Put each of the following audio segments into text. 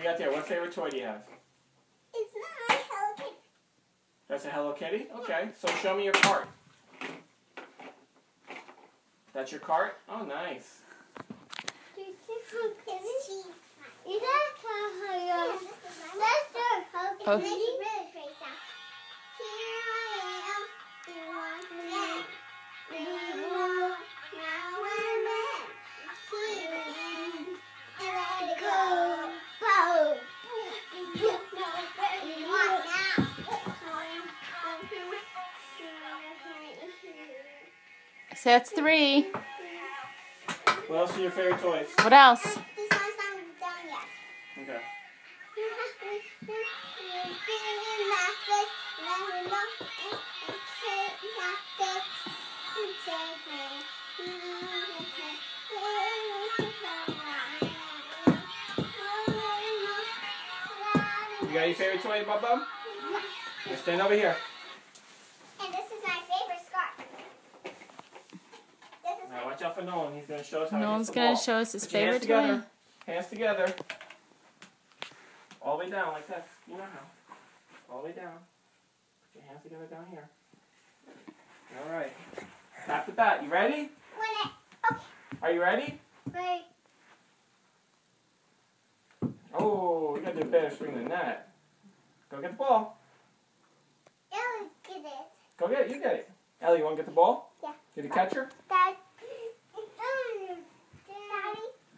you got there? What favorite toy do you have? It's not Hello Kitty. That's a Hello Kitty? Okay, so show me your cart. That's your cart? Oh, nice. Is that Hello Kitty? That's your Hello Kitty. Oh. It makes it really great sound. Here I am. You want to win. We won't. Now we're men. Keep it in and let it go. Go. You know what you want now. So that's 3. What else are your favorite toys? What else? This one's not done yet. Okay. You got your favorite toy, Bub Bub? Yeah. Stand over here. And this is my favorite scarf. This is Now watch out for Nolan. He's going to show us how Nolan's to get the going ball. to show us his Put your hands favorite toy. together. Hands together. All the way down like this. You know how. All the way down. Put your hands together down here. All right. Tap the bat. You ready? okay. Are you ready? Wait. Oh, you got to do a better swing than that. Go get the ball. Ellie, get it. Go get it. You get it. Ellie, you want to get the ball? Yeah. You're the catcher? Dad. Daddy,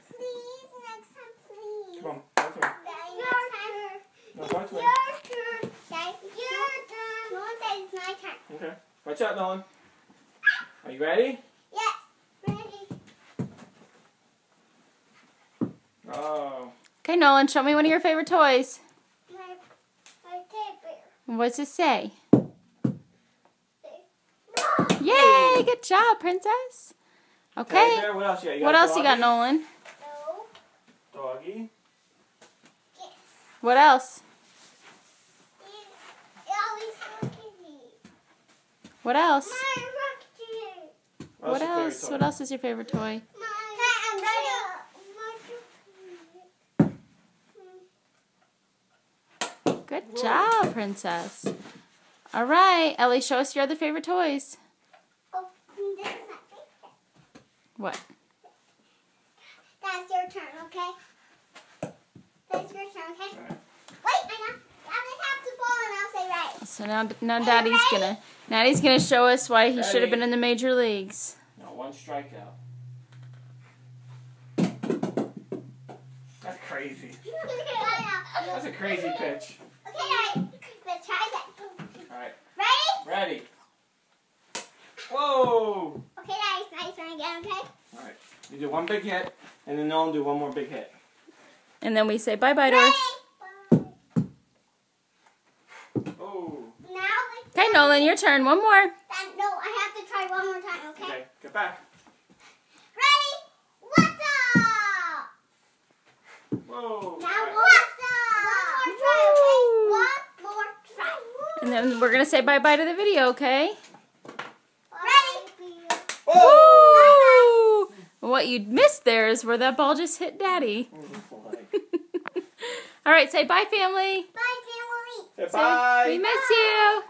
please, next time, please. Come on. Go to him. Daddy, next time. No, go to him. Your turn. Daddy, your turn. No one said it's my turn. Okay. Watch out, Nolan. Are you ready? Yes. Ready. Oh. Okay, Nolan, show me one of your favorite toys. My teddy What's it say? bear. Yay! Good job, princess. Teddy Okay. bear, what else you got? What else you got, doggy? Nolan? No. Doggy. Yes. What else? Ellie's Hello Kitty. What else? My rocket. What your favorite else? toy? What else is your favorite toy? I'm ready. Good job, princess. All right, Ellie, show us your other favorite toys. Oh, this is my favorite. What? That's your turn, okay? That's your turn, okay? All right. Wait, I know. I'm gonna have the ball and I'll say right. So now Daddy's gonna show us why he should have been in the major leagues. No, one strikeout. That's crazy. That's a crazy pitch. Okay, let's try that. All right. Ready? Ready. Whoa. Okay, nice turn again, okay? All right. You do one big hit, and then Nolan do one more big hit. And then we say bye-bye to her. Ready? Oh. Now Okay, Nolan, your turn. One more. No, I have to try one more time, okay? Okay. Get back. Ready? What's up? Whoa. Now All right. what's up? One more try, okay? One more try. And then we're gonna say bye-bye to the video, okay? Ready? Whoa. Woo! What you missed there is where that ball just hit Daddy. Oh, All right, say bye, family. Bye, family. Say bye. We miss you.